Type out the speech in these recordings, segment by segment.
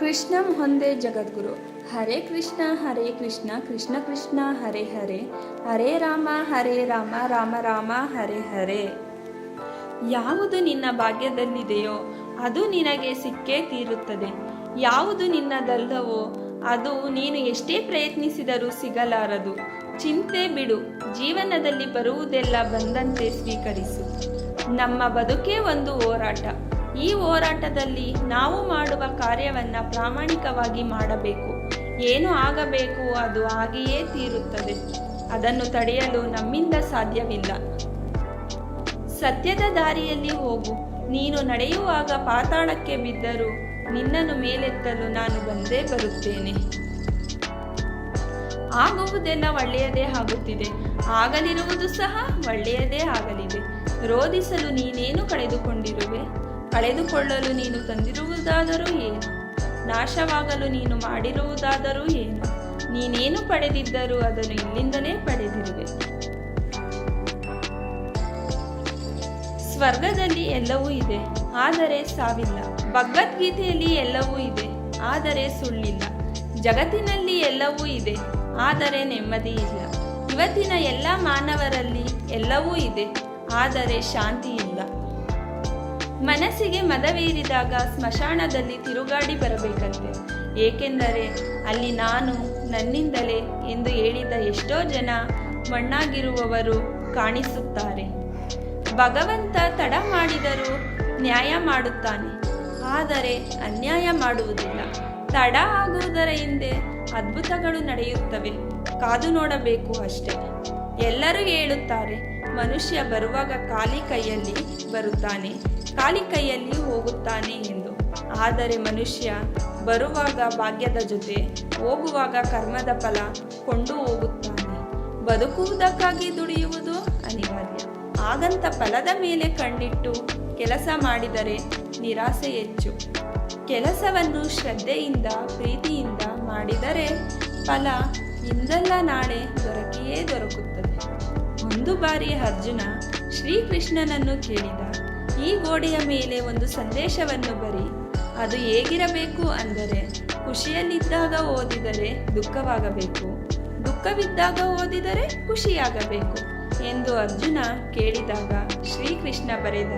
ಕೃಷ್ಣಂ ಒಂದೇ ಜಗದ್ಗುರು. ಹರೇ ಕೃಷ್ಣ ಕೃಷ್ಣ ಕೃಷ್ಣ ಹರೇ ಹರೇ, ಹರೇ ರಾಮ ರಾಮ ರಾಮ ಹರೇ ಹರೇ. ಯಾವುದು ನಿನ್ನ ಭಾಗ್ಯದಲ್ಲಿದೆಯೋ ಅದು ನಿನಗೆ ಸಿಕ್ಕೇ ತೀರುತ್ತದೆ. ಯಾವುದು ನಿನ್ನದಲ್ಲವೋ ಅದು ನೀನು ಎಷ್ಟೇ ಪ್ರಯತ್ನಿಸಿದರೂ ಸಿಗಲಾರದು. ಚಿಂತೆ ಬಿಡು, ಜೀವನದಲ್ಲಿ ಬರುವುದೆಲ್ಲ ಬಂದಂತೆ ಸ್ವೀಕರಿಸು. ನಮ್ಮ ಬದುಕೇ ಒಂದು ಹೋರಾಟ. ಈ ಹೋರಾಟದಲ್ಲಿ ನಾವು ಮಾಡುವ ಕಾರ್ಯವನ್ನು ಪ್ರಾಮಾಣಿಕವಾಗಿ ಮಾಡಬೇಕು. ಏನು ಆಗಬೇಕು ಅದು ಹಾಗೆಯೇ ತೀರುತ್ತದೆ. ಅದನ್ನು ತಡೆಯಲು ನಮ್ಮಿಂದ ಸಾಧ್ಯವಿಲ್ಲ. ಸತ್ಯದ ದಾರಿಯಲ್ಲಿ ಹೋಗು. ನೀನು ನಡೆಯುವಾಗ ಪಾತಾಳಕ್ಕೆ ಬಿದ್ದರೂ ನಿನ್ನನ್ನು ಮೇಲೆತ್ತಲು ನಾನು ಬಂದೇ ಬರುತ್ತೇನೆ. ಆಗುವುದೆಲ್ಲ ಒಳ್ಳೆಯದೇ ಆಗುತ್ತಿದೆ, ಆಗಲಿರುವುದು ಸಹ ಒಳ್ಳೆಯದೇ ಆಗಲಿದೆ. ರೋಧಿಸಲು ನೀನೇನು ಕಳೆದುಕೊಂಡಿರುವೆ? ಕಳೆದುಕೊಳ್ಳಲು ನೀನು ತಂದಿರುವುದಾದರೂ ಏನು? ನಾಶವಾಗಲು ನೀನು ಮಾಡಿರುವುದಾದರೂ ಏನು? ನೀನೇನು ಪಡೆದಿದ್ದರೂ ಅದನ್ನು ಇಲ್ಲಿಂದಲೇ ಪಡೆದಿರುವೆ. ಸ್ವರ್ಗದಲ್ಲಿ ಎಲ್ಲವೂ ಇದೆ, ಆದರೆ ಸಾವಿಲ್ಲ. ಭಗವದ್ಗೀತೆಯಲ್ಲಿ ಎಲ್ಲವೂ ಇದೆ, ಆದರೆ ಸುಳ್ಳಿಲ್ಲ. ಜಗತ್ತಿನಲ್ಲಿ ಎಲ್ಲವೂ ಇದೆ, ಆದರೆ ನೆಮ್ಮದಿ ಇಲ್ಲ. ಇವತ್ತಿನ ಎಲ್ಲ ಮಾನವರಲ್ಲಿ ಎಲ್ಲವೂ ಇದೆ, ಆದರೆ ಶಾಂತಿ ಇಲ್ಲ. ಮನಸ್ಸಿಗೆ ಮದವೇರಿದಾಗ ಸ್ಮಶಾನದಲ್ಲಿ ತಿರುಗಾಡಿ ಬರಬೇಕಂತೆ. ಏಕೆಂದರೆ ಅಲ್ಲಿ ನಾನು ನನ್ನಿಂದಲೇ ಎಂದು ಹೇಳಿದ ಎಷ್ಟೋ ಜನ ಮಣ್ಣಾಗಿರುವವರು ಕಾಣಿಸುತ್ತಾರೆ. ಭಗವಂತ ತಡ ಮಾಡಿದರೂ ನ್ಯಾಯ ಮಾಡುತ್ತಾನೆ, ಆದರೆ ಅನ್ಯಾಯ ಮಾಡುವುದಿಲ್ಲ. ತಡ ಆಗುವುದರ ಹಿಂದೆ ಅದ್ಭುತಗಳು ನಡೆಯುತ್ತವೆ, ಕಾದು ನೋಡಬೇಕು ಅಷ್ಟೇ. ಎಲ್ಲರೂ ಹೇಳುತ್ತಾರೆ, ಮನುಷ್ಯ ಬರುವಾಗ ಖಾಲಿ ಕೈಯಲ್ಲಿ ಬರುತ್ತಾನೆ, ಖಾಲಿ ಕೈಯಲ್ಲಿ ಹೋಗುತ್ತಾನೆ ಎಂದು. ಆದರೆ ಮನುಷ್ಯ ಬರುವಾಗ ಭಾಗ್ಯದ ಜೊತೆ, ಹೋಗುವಾಗ ಕರ್ಮದ ಫಲ ಕೊಂಡು ಹೋಗುತ್ತಾನೆ. ಬದುಕುವುದಕ್ಕಾಗಿ ದುಡಿಯುವುದು ಅನಿವಾರ್ಯ. ಹಾಗಂತ ಫಲದ ಮೇಲೆ ಕಣ್ಣಿಟ್ಟು ಕೆಲಸ ಮಾಡಿದರೆ ನಿರಾಸೆ ಹೆಚ್ಚು. ಕೆಲಸವನ್ನು ಶ್ರದ್ಧೆಯಿಂದ ಪ್ರೀತಿಯಿಂದ ಮಾಡಿದರೆ ಫಲ ಇಂದಲ್ಲ ನಾಳೆ ದೊರಕಿಯೇ ದೊರಕುತ್ತದೆ. ಒಂದು ಬಾರಿ ಅರ್ಜುನ ಶ್ರೀಕೃಷ್ಣನನ್ನು ಕೇಳಿದ, ಈ ಗೋಡೆಯ ಮೇಲೆ ಒಂದು ಸಂದೇಶವನ್ನು ಬರಿ. ಅದು ಹೇಗಿರಬೇಕು ಅಂದರೆ, ಖುಷಿಯಲ್ಲಿದ್ದಾಗ ಓದಿದರೆ ದುಃಖವಾಗಬೇಕು, ದುಃಖವಿದ್ದಾಗ ಓದಿದರೆ ಖುಷಿಯಾಗಬೇಕು ಎಂದು ಅರ್ಜುನ ಕೇಳಿದಾಗ ಶ್ರೀಕೃಷ್ಣ ಬರೆದ,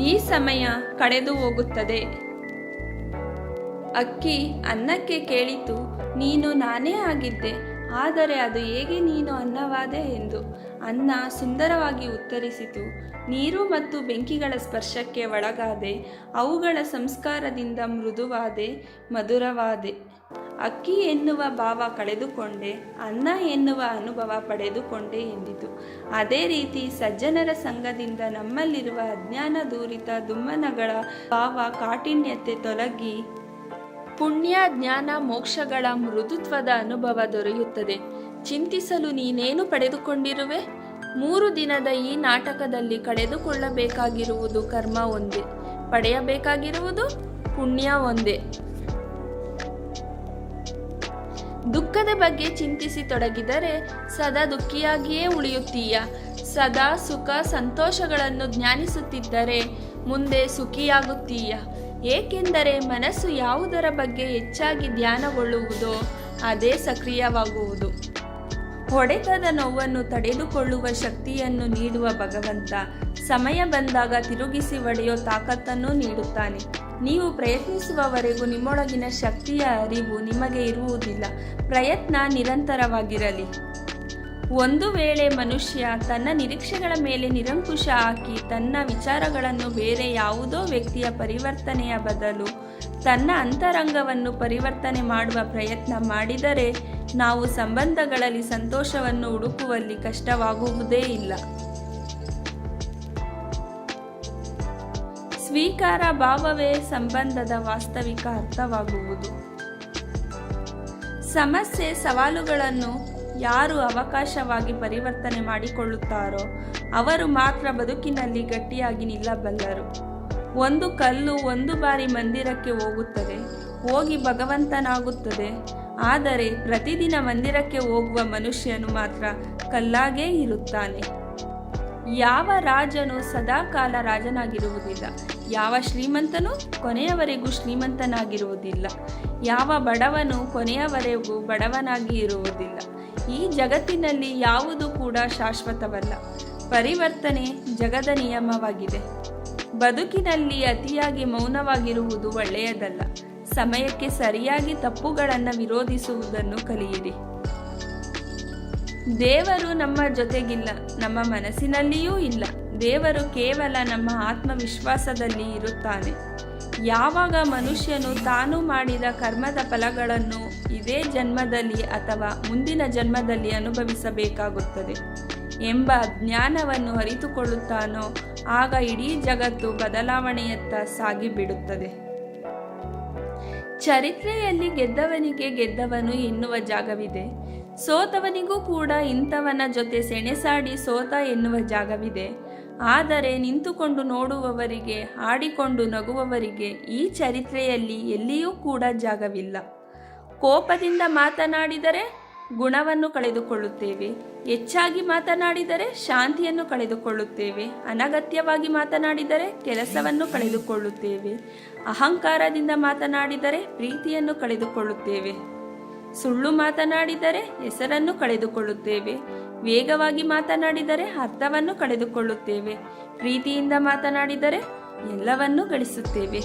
ಈ ಸಮಯ ಕಳೆದು ಹೋಗುತ್ತದೆ. ಅಕ್ಕಿ ಅನ್ನಕ್ಕೆ ಕೇಳಿತು, ನೀನು ನಾನೇ ಆಗಿದ್ದೆ, ಆದರೆ ಅದು ಹೇಗೆ ನೀನು ಅನ್ನವಾದೆ ಎಂದು. ಅನ್ನ ಸುಂದರವಾಗಿ ಉತ್ತರಿಸಿತು, ನೀರು ಮತ್ತು ಬೆಂಕಿಗಳ ಸ್ಪರ್ಶಕ್ಕೆ ಒಳಗಾದೆ, ಅವುಗಳ ಸಂಸ್ಕಾರದಿಂದ ಮೃದುವಾದೆ, ಮಧುರವಾದೆ. ಅಕ್ಕಿ ಎನ್ನುವ ಭಾವ ಕಳೆದುಕೊಂಡೆ, ಅನ್ನ ಎನ್ನುವ ಅನುಭವ ಪಡೆದುಕೊಂಡೆ ಎಂದಿತು. ಅದೇ ರೀತಿ ಸಜ್ಜನರ ಸಂಘದಿಂದ ನಮ್ಮಲ್ಲಿರುವ ಅಜ್ಞಾನ ದೂರಿತ ದುಮ್ಮನಗಳ ಭಾವ ಕಾಠಿಣ್ಯತೆ ತೊಲಗಿ ಪುಣ್ಯ ಜ್ಞಾನ ಮೋಕ್ಷಗಳ ಮೃದುತ್ವದ ಅನುಭವ ದೊರೆಯುತ್ತದೆ. ಚಿಂತಿಸಲು ನೀನೇನು ಪಡೆದುಕೊಂಡಿರುವೆ? 3 ದಿನದ ಈ ನಾಟಕದಲ್ಲಿ ಕಳೆದುಕೊಳ್ಳಬೇಕಾಗಿರುವುದು ಕರ್ಮ ಒಂದೇ, ಪಡೆಯಬೇಕಾಗಿರುವುದು ಪುಣ್ಯ ಒಂದೇ. ದುಃಖದ ಬಗ್ಗೆ ಚಿಂತಿಸಿ ತೊಡಗಿದರೆ ಸದಾ ದುಃಖಿಯಾಗಿಯೇ ಉಳಿಯುತ್ತೀಯ. ಸದಾ ಸುಖ ಸಂತೋಷಗಳನ್ನು ಜ್ಞಾನಿಸುತ್ತಿದ್ದರೆ ಮುಂದೆ ಸುಖಿಯಾಗುತ್ತೀಯ. ಏಕೆಂದರೆ ಮನಸ್ಸು ಯಾವುದರ ಬಗ್ಗೆ ಹೆಚ್ಚಾಗಿ ಧ್ಯಾನಗೊಳ್ಳುವುದೋ ಅದೇ ಸಕ್ರಿಯವಾಗುವುದು. ಹೊಡೆತದ ನೋವನ್ನು ತಡೆದುಕೊಳ್ಳುವ ಶಕ್ತಿಯನ್ನು ನೀಡುವ ಭಗವಂತ ಸಮಯ ಬಂದಾಗ ತಿರುಗಿಸಿ ಒಡೆಯೋ ತಾಕತ್ತನ್ನು ನೀಡುತ್ತಾನೆ. ನೀವು ಪ್ರಯತ್ನಿಸುವವರೆಗೂ ನಿಮ್ಮೊಳಗಿನ ಶಕ್ತಿಯ ಅರಿವು ನಿಮಗೆ ಇರುವುದಿಲ್ಲ. ಪ್ರಯತ್ನ ನಿರಂತರವಾಗಿರಲಿ. ಒಂದು ವೇಳೆ ಮನುಷ್ಯ ತನ್ನ ನಿರೀಕ್ಷೆಗಳ ಮೇಲೆ ನಿರಂಕುಶ ಹಾಕಿ ತನ್ನ ವಿಚಾರಗಳನ್ನು ಬೇರೆ ಯಾವುದೋ ವ್ಯಕ್ತಿಯ ಪರಿವರ್ತನೆಯ ಬದಲು ತನ್ನ ಅಂತರಂಗವನ್ನು ಪರಿವರ್ತನೆ ಮಾಡುವ ಪ್ರಯತ್ನ ಮಾಡಿದರೆ ನಾವು ಸಂಬಂಧಗಳಲ್ಲಿ ಸಂತೋಷವನ್ನು ಹುಡುಕುವಲ್ಲಿ ಕಷ್ಟವಾಗುವುದೇ ಇಲ್ಲ. ಸ್ವೀಕಾರ ಭಾವವೇ ಸಂಬಂಧದ ವಾಸ್ತವಿಕ ಅರ್ಥವಾಗುವುದು. ಸಮಸ್ಯೆ ಸವಾಲುಗಳನ್ನು ಯಾರು ಅವಕಾಶವಾಗಿ ಪರಿವರ್ತನೆ ಮಾಡಿಕೊಳ್ಳುತ್ತಾರೋ ಅವರು ಮಾತ್ರ ಬದುಕಿನಲ್ಲಿ ಗಟ್ಟಿಯಾಗಿ ನಿಲ್ಲಬಲ್ಲರು. ಒಂದು ಕಲ್ಲು ಒಂದು ಬಾರಿ ಮಂದಿರಕ್ಕೆ ಹೋಗುತ್ತದೆ, ಹೋಗಿ ಭಗವಂತನಾಗುತ್ತದೆ. ಆದರೆ ಪ್ರತಿದಿನ ಮಂದಿರಕ್ಕೆ ಹೋಗುವ ಮನುಷ್ಯನು ಮಾತ್ರ ಕಲ್ಲಾಗೇ ಇರುತ್ತಾನೆ. ಯಾವ ರಾಜನು ಸದಾಕಾಲ ರಾಜನಾಗಿರುವುದಿಲ್ಲ. ಯಾವ ಶ್ರೀಮಂತನೂ ಕೊನೆಯವರೆಗೂ ಶ್ರೀಮಂತನಾಗಿರುವುದಿಲ್ಲ, ಯಾವ ಬಡವನು ಕೊನೆಯವರೆಗೂ ಬಡವನಾಗಿ ಇರುವುದಿಲ್ಲ. ಈ ಜಗತ್ತಿನಲ್ಲಿ ಯಾವುದು ಕೂಡ ಶಾಶ್ವತವಲ್ಲ. ಪರಿವರ್ತನೆ ಜಗದ ನಿಯಮವಾಗಿದೆ. ಬದುಕಿನಲ್ಲಿ ಅತಿಯಾಗಿ ಮೌನವಾಗಿರುವುದು ಒಳ್ಳೆಯದಲ್ಲ. ಸಮಯಕ್ಕೆ ಸರಿಯಾಗಿ ತಪ್ಪುಗಳನ್ನು ವಿರೋಧಿಸುವುದನ್ನು ಕಲಿಯಿರಿ. ದೇವರು ನಮ್ಮ ಜೊತೆಗಿಲ್ಲ, ನಮ್ಮ ಮನಸ್ಸಿನಲ್ಲಿಯೂ ಇಲ್ಲ. ದೇವರು ಕೇವಲ ನಮ್ಮ ಆತ್ಮವಿಶ್ವಾಸದಲ್ಲಿ ಇರುತ್ತಾನೆ. ಯಾವಾಗ ಮನುಷ್ಯನು ತಾನು ಮಾಡಿದ ಕರ್ಮದ ಫಲಗಳನ್ನು ಇದೇ ಜನ್ಮದಲ್ಲಿ ಅಥವಾ ಮುಂದಿನ ಜನ್ಮದಲ್ಲಿ ಅನುಭವಿಸಬೇಕಾಗುತ್ತದೆ ಎಂಬ ಜ್ಞಾನವನ್ನು ಅರಿತುಕೊಳ್ಳುತ್ತಾನೋ ಆಗ ಇಡೀ ಜಗತ್ತು ಬದಲಾವಣೆಯತ್ತ ಸಾಗಿಬಿಡುತ್ತದೆ. ಚರಿತ್ರೆಯಲ್ಲಿ ಗೆದ್ದವನಿಗೆ ಗೆದ್ದವನು ಎನ್ನುವ ಜಾಗವಿದೆ, ಸೋತವನಿಗೂ ಕೂಡ ಇಂಥವನ ಜೊತೆ ಸೆಣಸಾಡಿ ಸೋತ ಎನ್ನುವ ಜಾಗವಿದೆ. ಆದರೆ ನಿಂತುಕೊಂಡು ನೋಡುವವರಿಗೆ, ಆಡಿಕೊಂಡು ನಗುವವರಿಗೆ ಈ ಚರಿತ್ರೆಯಲ್ಲಿ ಎಲ್ಲಿಯೂ ಕೂಡ ಜಾಗವಿಲ್ಲ. ಕೋಪದಿಂದ ಮಾತನಾಡಿದರೆ ಗುಣವನ್ನು ಕಳೆದುಕೊಳ್ಳುತ್ತೇವೆ, ಹೆಚ್ಚಾಗಿ ಮಾತನಾಡಿದರೆ ಶಾಂತಿಯನ್ನು ಕಳೆದುಕೊಳ್ಳುತ್ತೇವೆ, ಅನಗತ್ಯವಾಗಿ ಮಾತನಾಡಿದರೆ ಕೆಲಸವನ್ನು ಕಳೆದುಕೊಳ್ಳುತ್ತೇವೆ, ಅಹಂಕಾರದಿಂದ ಮಾತನಾಡಿದರೆ ಪ್ರೀತಿಯನ್ನು ಕಳೆದುಕೊಳ್ಳುತ್ತೇವೆ, ಸುಳ್ಳು ಮಾತನಾಡಿದರೆ ಹೆಸರನ್ನು ಕಳೆದುಕೊಳ್ಳುತ್ತೇವೆ, ವೇಗವಾಗಿ ಮಾತನಾಡಿದರೆ ಅರ್ಥವನ್ನು ಕಳೆದುಕೊಳ್ಳುತ್ತೇವೆ, ಪ್ರೀತಿಯಿಂದ ಮಾತನಾಡಿದರೆ ಎಲ್ಲವನ್ನೂ ಗಳಿಸುತ್ತೇವೆ.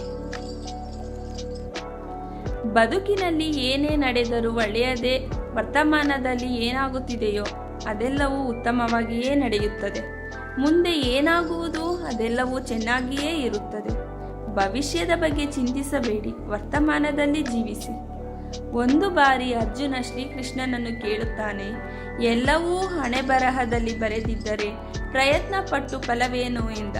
ಬದುಕಿನಲ್ಲಿ ಏನೇ ನಡೆದರೂ ಒಳ್ಳೆಯದೇ. ವರ್ತಮಾನದಲ್ಲಿ ಏನಾಗುತ್ತಿದೆಯೋ ಅದೆಲ್ಲವೂ ಉತ್ತಮವಾಗಿಯೇ ನಡೆಯುತ್ತದೆ. ಮುಂದೆ ಏನಾಗುವುದು ಅದೆಲ್ಲವೂ ಚೆನ್ನಾಗಿಯೇ ಇರುತ್ತದೆ. ಭವಿಷ್ಯದ ಬಗ್ಗೆ ಚಿಂತಿಸಬೇಡಿ, ವರ್ತಮಾನದಲ್ಲಿ ಜೀವಿಸಿ. ಒಂದು ಬಾರಿ ಅರ್ಜುನ ಶ್ರೀಕೃಷ್ಣನನ್ನು ಕೇಳುತ್ತಾನೆ, ಎಲ್ಲವೂ ಹಣೆಬರಹದಲ್ಲಿ ಬರೆದಿದ್ದರೆ ಪ್ರಯತ್ನ ಪಟ್ಟು ಫಲವೇನು ಎಂದ.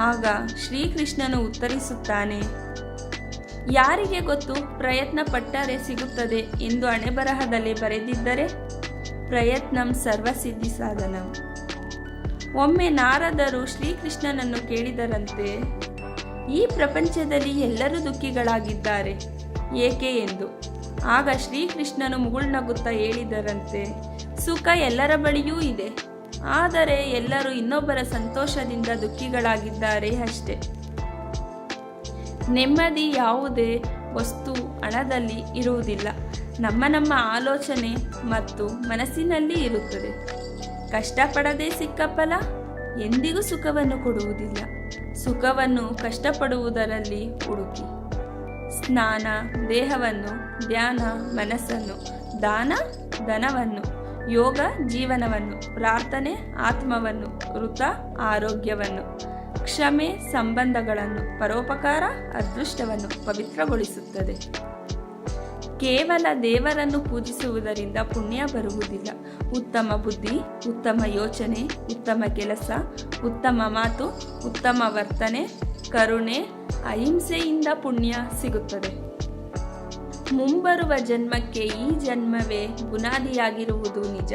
ಆಗ ಶ್ರೀಕೃಷ್ಣನು ಉತ್ತರಿಸುತ್ತಾನೆ, ಯಾರಿಗೆ ಗೊತ್ತು, ಪ್ರಯತ್ನ ಪಟ್ಟರೆ ಸಿಗುತ್ತದೆ ಎಂದು ಹಣೆಬರಹದಲ್ಲಿ ಬರೆದಿದ್ದರೆ. ಪ್ರಯತ್ನಂ ಸರ್ವಸಿದ್ಧಿ ಸಾಧನಂ. ಒಮ್ಮೆ ನಾರದರು ಶ್ರೀಕೃಷ್ಣನನ್ನು ಕೇಳಿದರಂತೆ, ಈ ಪ್ರಪಂಚದಲ್ಲಿ ಎಲ್ಲರೂ ದುಃಖಿಗಳಾಗಿದ್ದಾರೆ, ಏಕೆ ಎಂದು. ಆಗ ಶ್ರೀಕೃಷ್ಣನು ಮುಗುಳ್ನಗುತ್ತಾ ಹೇಳಿದರಂತೆ, ಸುಖ ಎಲ್ಲರ ಬಳಿಯೂ ಇದೆ, ಆದರೆ ಎಲ್ಲರೂ ಇನ್ನೊಬ್ಬರ ಸಂತೋಷದಿಂದ ದುಃಖಿಗಳಾಗಿದ್ದಾರೆ ಅಷ್ಟೆ. ನೆಮ್ಮದಿ ಯಾವುದೇ ವಸ್ತು ಹಣದಲ್ಲಿ ಇರುವುದಿಲ್ಲ, ನಮ್ಮ ಆಲೋಚನೆ ಮತ್ತು ಮನಸ್ಸಿನಲ್ಲಿ ಇರುತ್ತದೆ. ಕಷ್ಟಪಡದೆ ಸಿಕ್ಕ ಫಲ ಎಂದಿಗೂ ಸುಖವನ್ನು ಕೊಡುವುದಿಲ್ಲ. ಸುಖವನ್ನು ಕಷ್ಟಪಡುವುದರಲ್ಲಿ ಹುಡುಕಿ. ಸ್ನಾನ ದೇಹವನ್ನು, ಧ್ಯಾನ ಮನಸ್ಸನ್ನು, ದಾನ ಧನವನ್ನು, ಯೋಗ ಜೀವನವನ್ನು, ಪ್ರಾರ್ಥನೆ ಆತ್ಮವನ್ನು, ವೃತ ಆರೋಗ್ಯವನ್ನು, ಕ್ಷಮೆ ಸಂಬಂಧಗಳನ್ನು, ಪರೋಪಕಾರ ಅದೃಷ್ಟವನ್ನು ಪವಿತ್ರಗೊಳಿಸುತ್ತದೆ. ಕೇವಲ ದೇವರನ್ನು ಪೂಜಿಸುವುದರಿಂದ ಪುಣ್ಯ ಬರುವುದಿಲ್ಲ. ಉತ್ತಮ ಬುದ್ಧಿ, ಉತ್ತಮ ಯೋಚನೆ, ಉತ್ತಮ ಕೆಲಸ, ಉತ್ತಮ ಮಾತು, ಉತ್ತಮ ವರ್ತನೆ, ಕರುಣೆ, ಅಹಿಂಸೆಯಿಂದ ಪುಣ್ಯ ಸಿಗುತ್ತದೆ. ಮುಂಬರುವ ಜನ್ಮಕ್ಕೆ ಈ ಜನ್ಮವೇ ಬುನಾದಿಯಾಗಿರುವುದು ನಿಜ.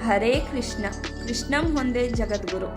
ಹರೇ ಕೃಷ್ಣ. ಕೃಷ್ಣಂ ಒಂದೇ ಜಗದ್ಗುರು.